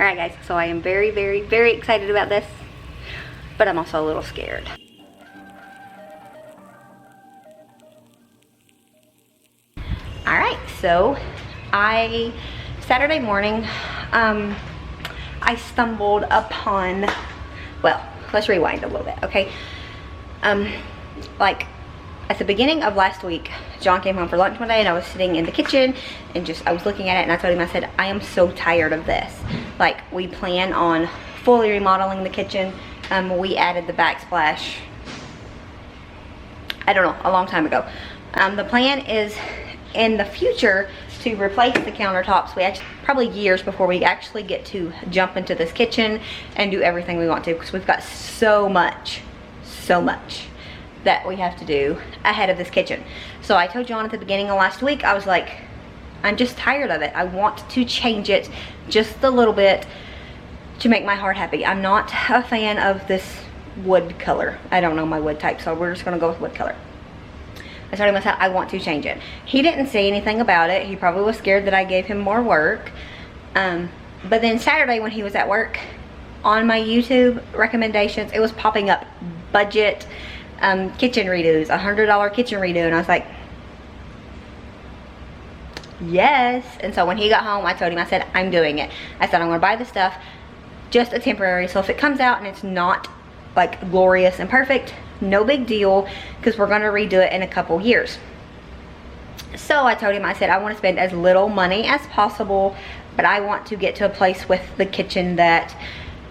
Alright guys, so I am very, very, very excited about this, but I'm also a little scared. Alright, so Saturday morning, I stumbled upon, well, let's rewind a little bit, okay? Like, at the beginning of last week, John came home for lunch one day and I was sitting in the kitchen and I was looking at it and I told him, I said, I am so tired of this. Like, we plan on fully remodeling the kitchen. We added the backsplash, I don't know, a long time ago. The plan is in the future to replace the countertops. We actually, probably years before we actually get to jump into this kitchen and do everything we want to, because we've got so much that we have to do ahead of this kitchen. So I told John at the beginning of last week, I was like, I'm just tired of it. I want to change it just a little bit to make my heart happy. I'm not a fan of this wood color. I don't know my wood type, so we're just gonna go with wood color. I told him, I said, I want to change it. He didn't say anything about it. He probably was scared that I gave him more work. But then Saturday when he was at work, on my YouTube recommendations, it was popping up budget kitchen redos, $100 kitchen redo, and I was like, yes. And so when he got home, I told him, I said, I'm doing it. I said, I'm gonna buy the stuff, just a temporary, so if it comes out and it's not like glorious and perfect, no big deal, because we're gonna redo it in a couple years. So I told him, I said, I want to spend as little money as possible, but I want to get to a place with the kitchen that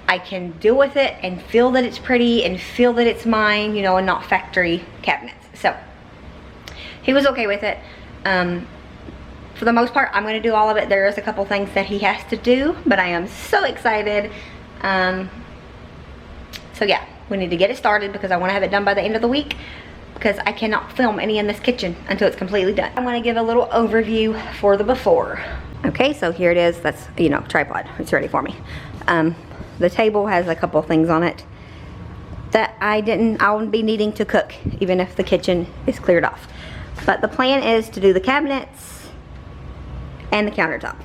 I can deal with it and feel that it's pretty and feel that it's mine, you know, and not factory cabinets. So he was okay with it. For the most part, I'm going to do all of it. There is a couple things that he has to do, but I am so excited. So yeah, we need to get it started because I want to have it done by the end of the week, because I cannot film any in this kitchen until it's completely done. I'm going to give a little overview for the before. Okay, so here it is. That's, you know, tripod. It's ready for me. The table has a couple things on it that I'll be needing to cook even if the kitchen is cleared off. But the plan is to do the cabinets and the countertop.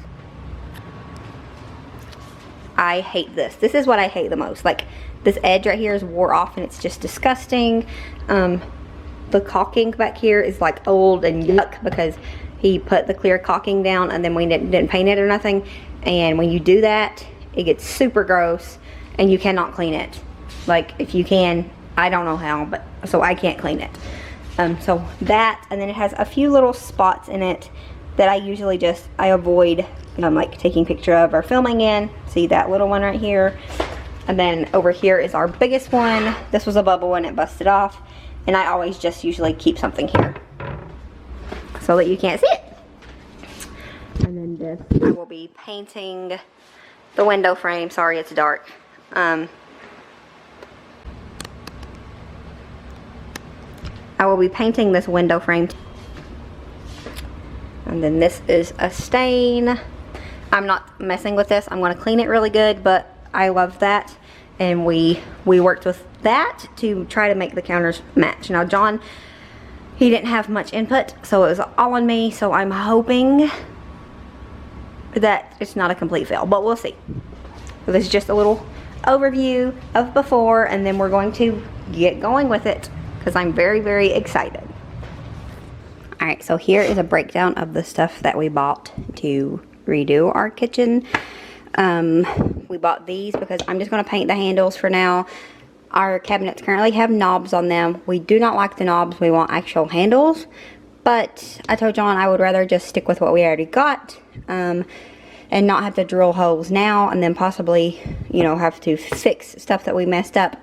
I hate this. This is what I hate the most. Like, this edge right here is wore off and it's just disgusting. The caulking back here is like old and yuck because he put the clear caulking down and then we didn't paint it or nothing. And when you do that, it gets super gross and you cannot clean it. Like, if you can, I don't know how, but so I can't clean it. So that, and then it has a few little spots in it that I usually I avoid like taking picture of or filming in. See that little one right here? And then over here is our biggest one. This was a bubble and it busted off. And I always just usually keep something here so that you can't see it. And then this, I will be painting the window frame. Sorry, it's dark. I will be painting this window frame. And then this is a stain. I'm not messing with this. I'm going to clean it really good, but I love that. And we worked with that to try to make the counters match. Now John, he didn't have much input, so it was all on me. So I'm hoping that it's not a complete fail, but we'll see. So this is just a little overview of before, and then we're going to get going with it because I'm very, very excited. Alright, so here is a breakdown of the stuff that we bought to redo our kitchen. We bought these because I'm just going to paint the handles for now. Our cabinets currently have knobs on them. We do not like the knobs. We want actual handles. But I told John I would rather just stick with what we already got. And not have to drill holes now and then possibly, you know, have to fix stuff that we messed up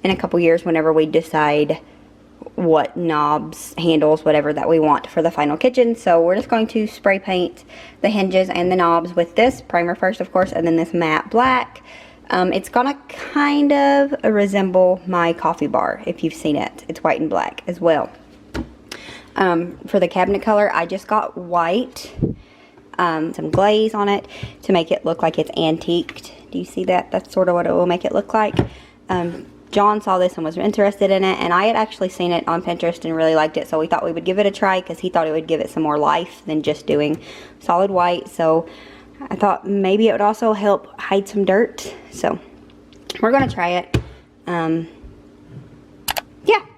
in a couple years whenever we decide what knobs, handles, whatever that we want for the final kitchen. So we're just going to spray paint the hinges and the knobs with this primer first, of course, and then this matte black. It's gonna kind of resemble my coffee bar if you've seen it. It's white and black as well. For the cabinet color, I just got white. Some glaze on it to make it look like it's antiqued. Do you see that? That's sort of what it will make it look like. John saw this and was interested in it, and I had actually seen it on Pinterest and really liked it, so we thought we would give it a try because he thought it would give it some more life than just doing solid white. So I thought maybe it would also help hide some dirt. So we're gonna try it. Yeah,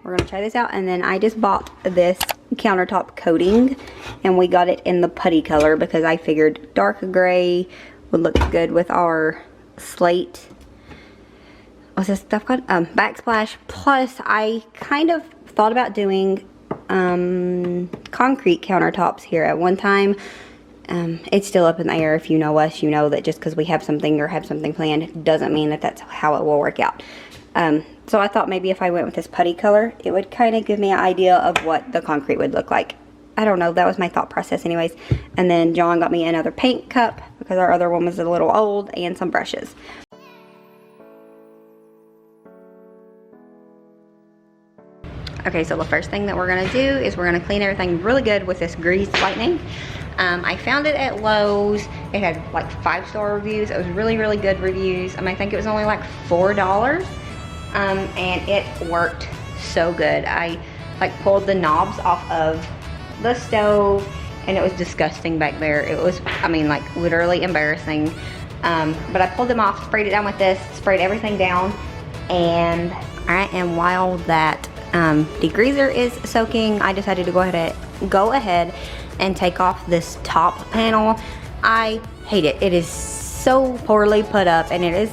we're gonna try this out. And then I just bought this countertop coating, and we got it in the putty color because I figured dark gray would look good with our slate. What's this stuff called? Backsplash. Plus, I kind of thought about doing concrete countertops here at one time. It's still up in the air. If you know us, you know that just because we have something or have something planned doesn't mean that that's how it will work out. So I thought maybe if I went with this putty color, it would kind of give me an idea of what the concrete would look like. I don't know, that was my thought process anyways. And then John got me another paint cup because our other one was a little old, and some brushes. Okay, so the first thing that we're gonna do is we're gonna clean everything really good with this grease lightning. I found it at Lowe's. It had like 5-star reviews. It was really, really good reviews. I think it was only like $4. And it worked so good. I like pulled the knobs off of the stove, and it was disgusting back there. It was, like literally embarrassing. But I pulled them off, sprayed it down with this, sprayed everything down, and while that degreaser is soaking, I decided to go ahead and take off this top panel. I hate it. It is so poorly put up, and it is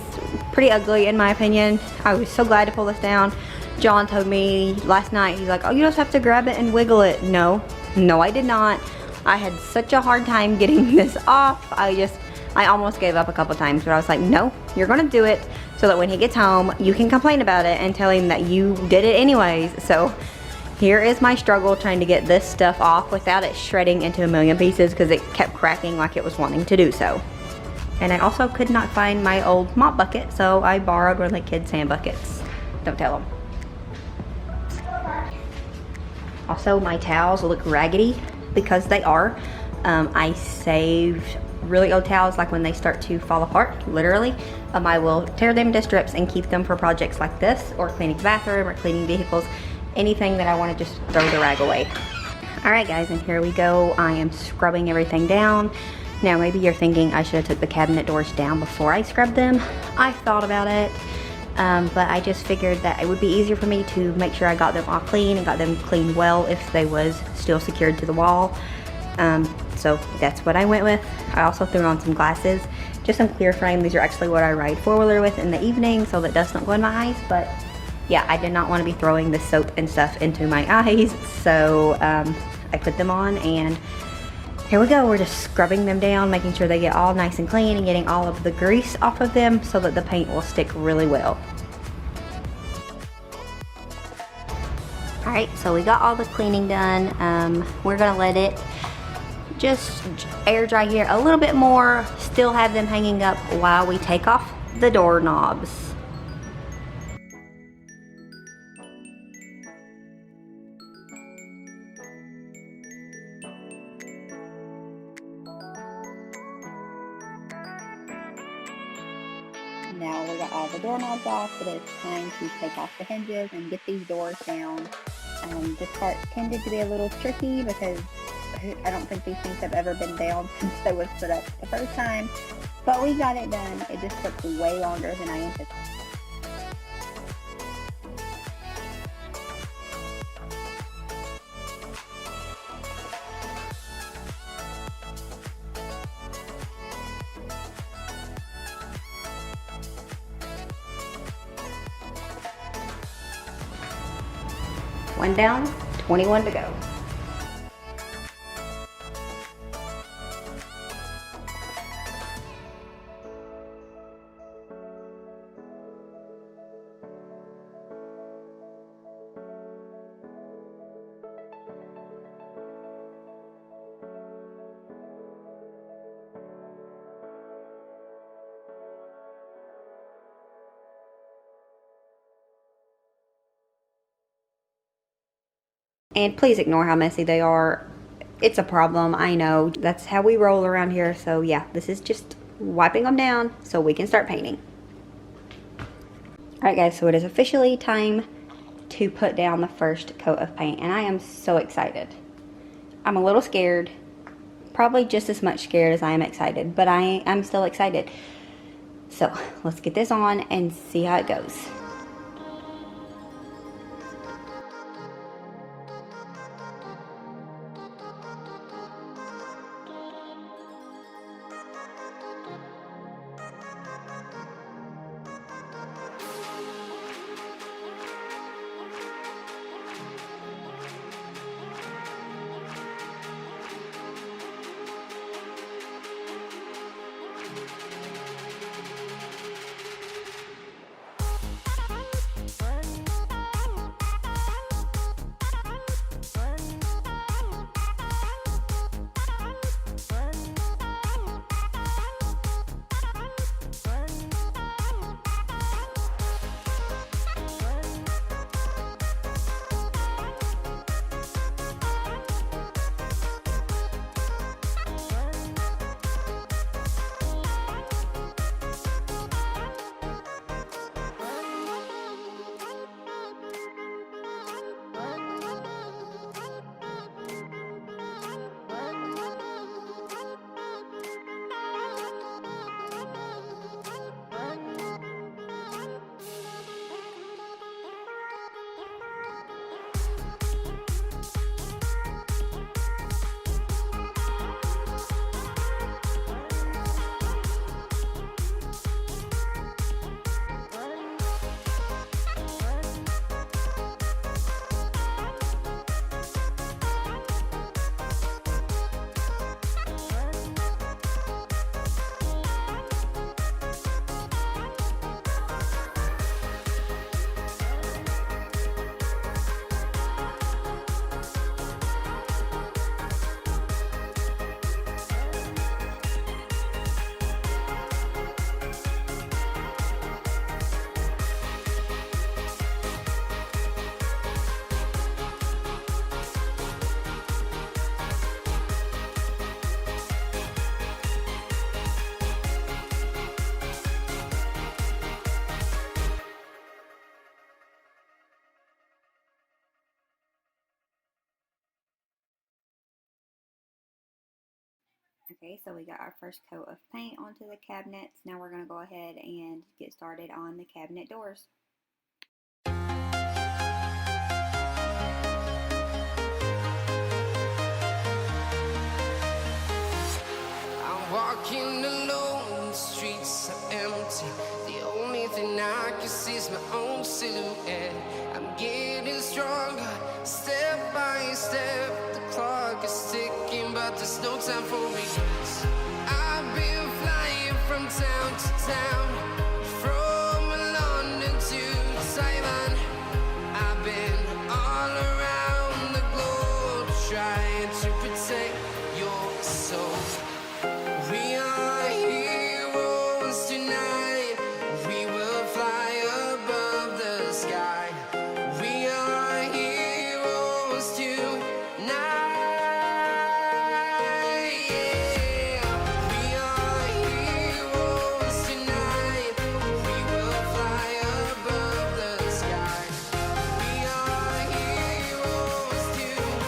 pretty ugly in my opinion. I was so glad to pull this down. John told me last night, he's like, oh, you just have to grab it and wiggle it. No, I did not. I had such a hard time getting this off. I almost gave up a couple times, but I was like, no, you're gonna do it so that when he gets home, you can complain about it and tell him that you did it anyways. So here is my struggle trying to get this stuff off without it shredding into a million pieces, because it kept cracking like it was wanting to do so. And I also could not find my old mop bucket, so I borrowed one of the kids' sand buckets. Don't tell them. Also, my towels look raggedy because they are. I saved really old towels, like when they start to fall apart, literally. I will tear them into strips and keep them for projects like this, or cleaning the bathroom, or cleaning vehicles, anything that I want to just throw the rag away. Alright guys, and here we go. I am scrubbing everything down. Now maybe you're thinking I should have took the cabinet doors down before I scrubbed them. I thought about it, but I just figured that it would be easier for me to make sure I got them all clean and got them cleaned well if they was still secured to the wall. So that's what I went with. I also threw on some glasses, just some clear frame. These are actually what I ride four-wheeler with in the evening so that dust don't go in my eyes, but yeah, I did not want to be throwing the soap and stuff into my eyes, so I put them on, and here we go. We're just scrubbing them down, making sure they get all nice and clean, and getting all of the grease off of them so that the paint will stick really well. Alright, so we got all the cleaning done. We're gonna let it just air dry here a little bit more, still have them hanging up while we take off the doorknobs. Now we got all the doorknobs off, but it's time to take off the hinges and get these doors down. This part tended to be a little tricky because I don't think these things have ever been down since they was put up the first time, but we got it done. It just took way longer than I anticipated. One down, 21 to go. And please ignore how messy they are. It's a problem, I know. That's how we roll around here. So yeah, this is just wiping them down so we can start painting. Alright guys, so it is officially time to put down the first coat of paint, and I am so excited. I'm a little scared. probably just as much scared as I am excited, but I'm still excited. So let's get this on and see how it goes. Okay, so we got our first coat of paint onto the cabinets. Now we're going to go ahead and get started on the cabinet doors. I'm walking alone, the streets are empty. The only thing I can see is my own silhouette. I'm getting stronger, step by step. The clock is ticking, but there's no time for regrets. I've been flying from town to town, from London to Taiwan. I've been all around the globe, trying to protect your soul. We are heroes tonight. We will fly above the sky. We are heroes tonight. Yeah. We are heroes tonight. We will fly above the sky. We are heroes tonight.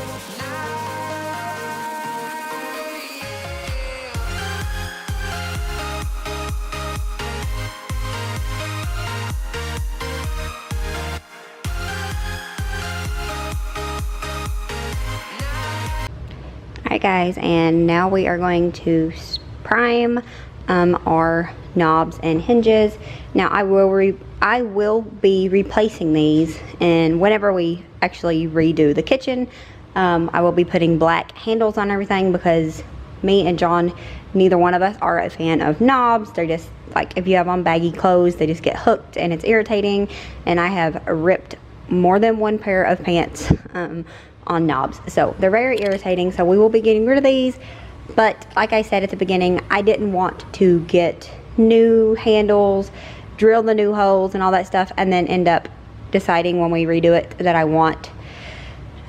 Alright guys, and now we are going to prime our knobs and hinges. Now I will be replacing these, and whenever we actually redo the kitchen, I will be putting black handles on everything, because me and John, neither one of us are a fan of knobs. They're just like, if you have on baggy clothes, they just get hooked and it's irritating, and I have ripped more than one pair of pants on knobs, so they're very irritating. So we will be getting rid of these, but like I said at the beginning, I didn't want to get new handles, drill the new holes and all that stuff, and then end up deciding when we redo it that I want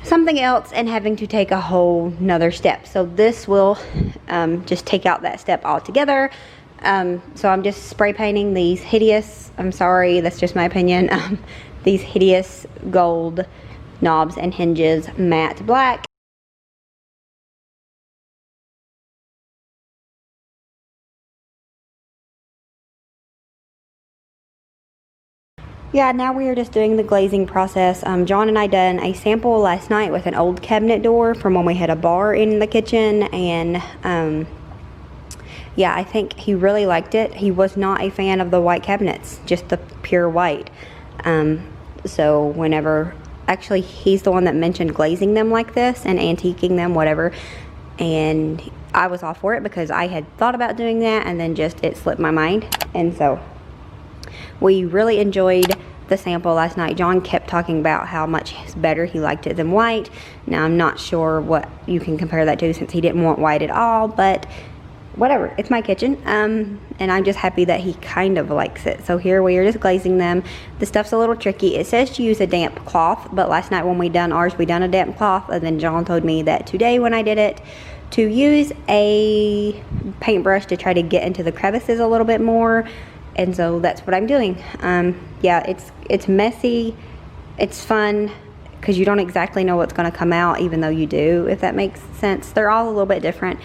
something else and having to take a whole nother step. So this will just take out that step altogether. So I'm just spray painting these hideous, I'm sorry, that's just my opinion, these hideous gold knobs and hinges matte black. Yeah, now we are just doing the glazing process. John and I done a sample last night with an old cabinet door from when we had a bar in the kitchen, and yeah, I think he really liked it. He was not a fan of the white cabinets, just the pure white. So whenever, actually he's the one that mentioned glazing them like this and antiquing them, whatever, and I was all for it because I had thought about doing that and then just it slipped my mind. And so we really enjoyed the sample last night. John kept talking about how much better he liked it than white. Now I'm not sure what you can compare that to since he didn't want white at all, but whatever, it's my kitchen, and I'm just happy that he kind of likes it. So here we are just glazing them. The stuff's a little tricky. It says to use a damp cloth, but last night when we done ours, we done a damp cloth, and then John told me that today when I did it, to use a paintbrush to try to get into the crevices a little bit more, and so that's what I'm doing. Yeah, it's messy, it's fun, because you don't exactly know what's going to come out, even though you do, if that makes sense. They're all a little bit different.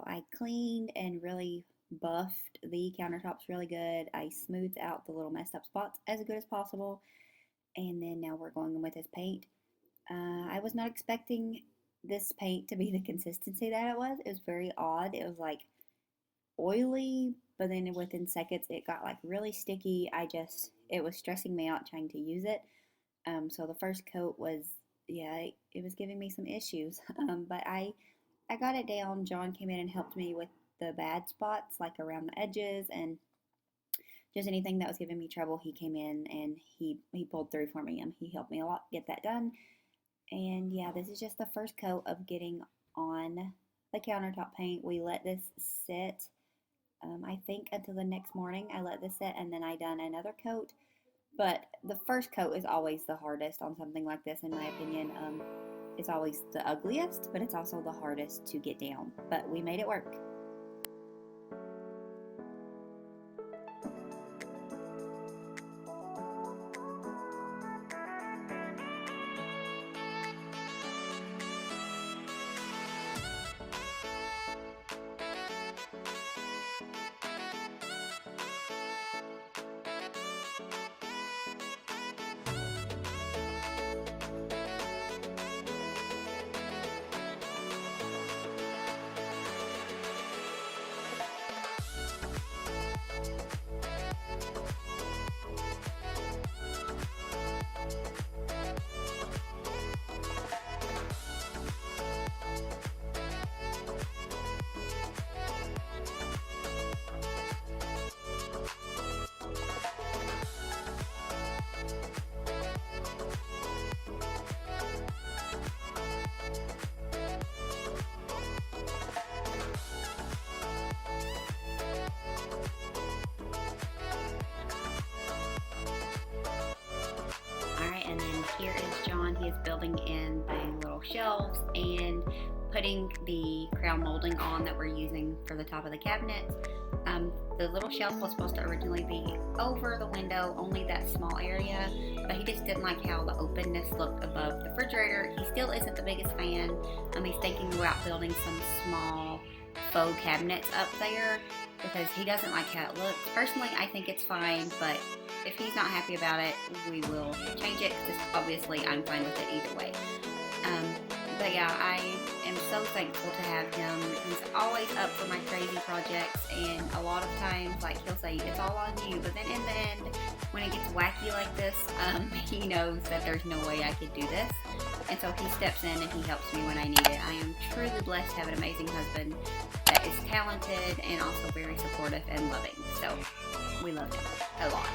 I cleaned and really buffed the countertops really good. I smoothed out the little messed up spots as good as possible. And then now we're going in with this paint. I was not expecting this paint to be the consistency that it was. It was very odd. It was like oily, but then within seconds it got like really sticky. It was stressing me out trying to use it. So the first coat was, yeah, it was giving me some issues. But I got it down. John came in and helped me with the bad spots, like around the edges and just anything that was giving me trouble. He came in and he pulled through for me, and he helped me a lot get that done. And yeah, this is just the first coat of getting on the countertop paint. We let this sit, I think until the next morning. I let this sit and then I done another coat. But the first coat is always the hardest on something like this, in my opinion. It's always the ugliest, but it's also the hardest to get down. But we made it work. And then here is John. He is building in the little shelves and putting the crown molding on that we're using for the top of the cabinets. The little shelf was supposed to originally be over the window, only that small area, but he just didn't like how the openness looked above the refrigerator. He still isn't the biggest fan. He's thinking about building some small faux cabinets up there, because he doesn't like how it looks. Personally, I think it's fine, but if he's not happy about it, we will change it, because obviously I'm fine with it either way. But yeah, I am so thankful to have him. He's always up for my crazy projects, and a lot of times, like, he'll say, it's all on you, but then in the end, when it gets wacky like this, he knows that there's no way I could do this, and so he steps in and he helps me when I need it. I am truly blessed to have an amazing husband that is talented and also very supportive and loving, so we love him a lot.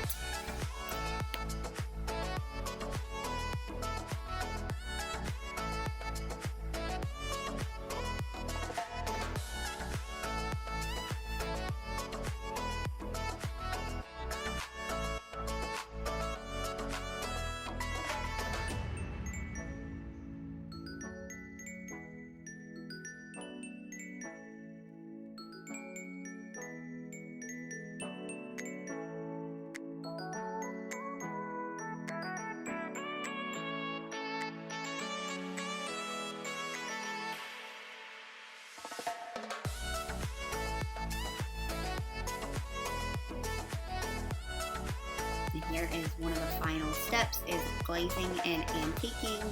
And here is one of the final steps, is glazing and antiquing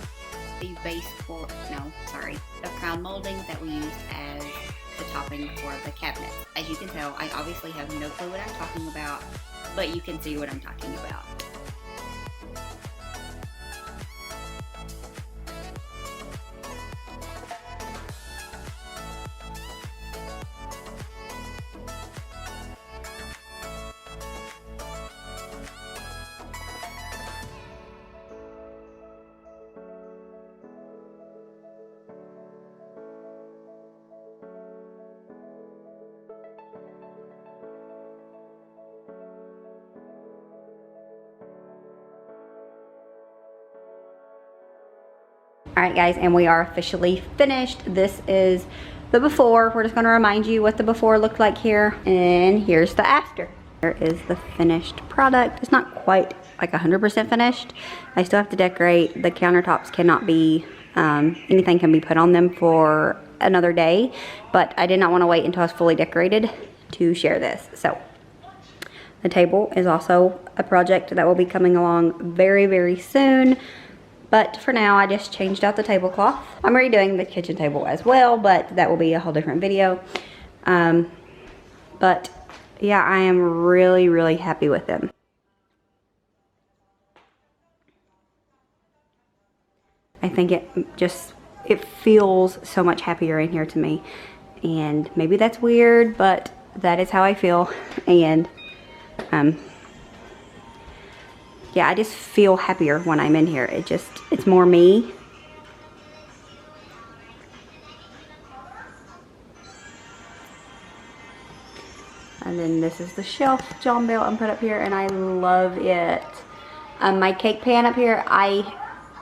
the the crown molding that we used as the topping for the cabinets. As you can tell, I obviously have no clue what I'm talking about, but you can see what I'm talking about. Alright guys, and we are officially finished. This is the before. We're just going to remind you what the before looked like here, and here's the after. Here is the finished product. It's not quite like 100% finished. I still have to decorate. The countertops cannot be, anything can be put on them for another day, but I did not want to wait until I was fully decorated to share this. So the table is also a project that will be coming along very, very soon. But for now, I just changed out the tablecloth. I'm redoing the kitchen table as well, but that will be a whole different video. But yeah, I am really, really happy with them. I think it feels so much happier in here to me. And maybe that's weird, but that is how I feel. And yeah, I just feel happier when I'm in here. It's more me. And then this is the shelf John built and put up here, and I love it. My cake pan up here, I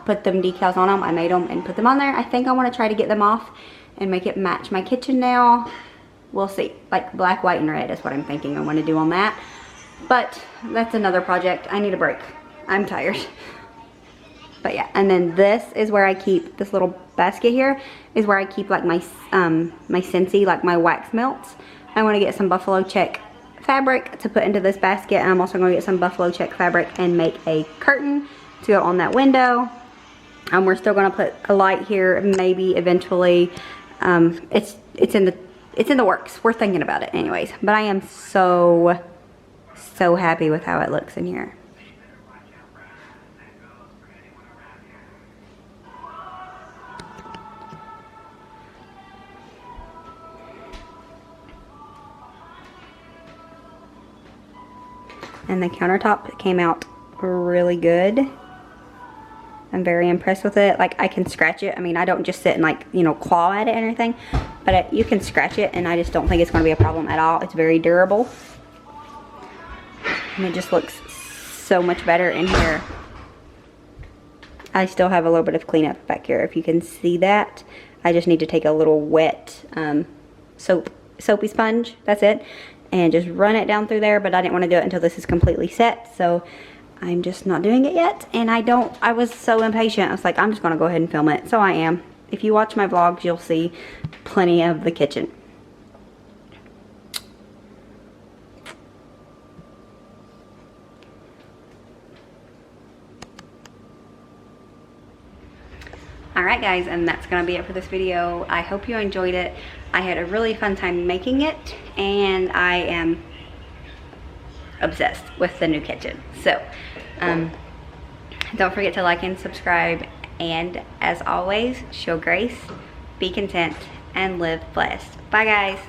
put them decals on them. I made them and put them on there. I think I want to try to get them off and make it match my kitchen now. We'll see. Like black, white, and red is what I'm thinking I want to do on that. But that's another project. I need a break. I'm tired. But yeah, and then this is where I keep, this little basket here is where I keep like my my Scentsy, like my wax melts. I want to get some buffalo check fabric to put into this basket, and I'm also going to get some buffalo check fabric and make a curtain to go on that window. We're still going to put a light here, maybe eventually. It's in the works. We're thinking about it anyways. But I am so happy with how it looks in here. And the countertop came out really good. I'm very impressed with it. Like, I can scratch it. I mean, I don't just sit and like, you know, claw at it and everything. But you can scratch it, and I just don't think it's going to be a problem at all. It's very durable. And it just looks so much better in here. I still have a little bit of cleanup back here, if you can see that. I just need to take a little wet soapy sponge, that's it, and just run it down through there, but I didn't want to do it until this is completely set, so I'm just not doing it yet. And I was so impatient. I was like, I'm just going to go ahead and film it, so I am. If you watch my vlogs, you'll see plenty of the kitchen. Alright guys, and that's going to be it for this video. I hope you enjoyed it. I had a really fun time making it, and I am obsessed with the new kitchen. So, don't forget to like and subscribe, and as always, show grace, be content, and live blessed. Bye guys.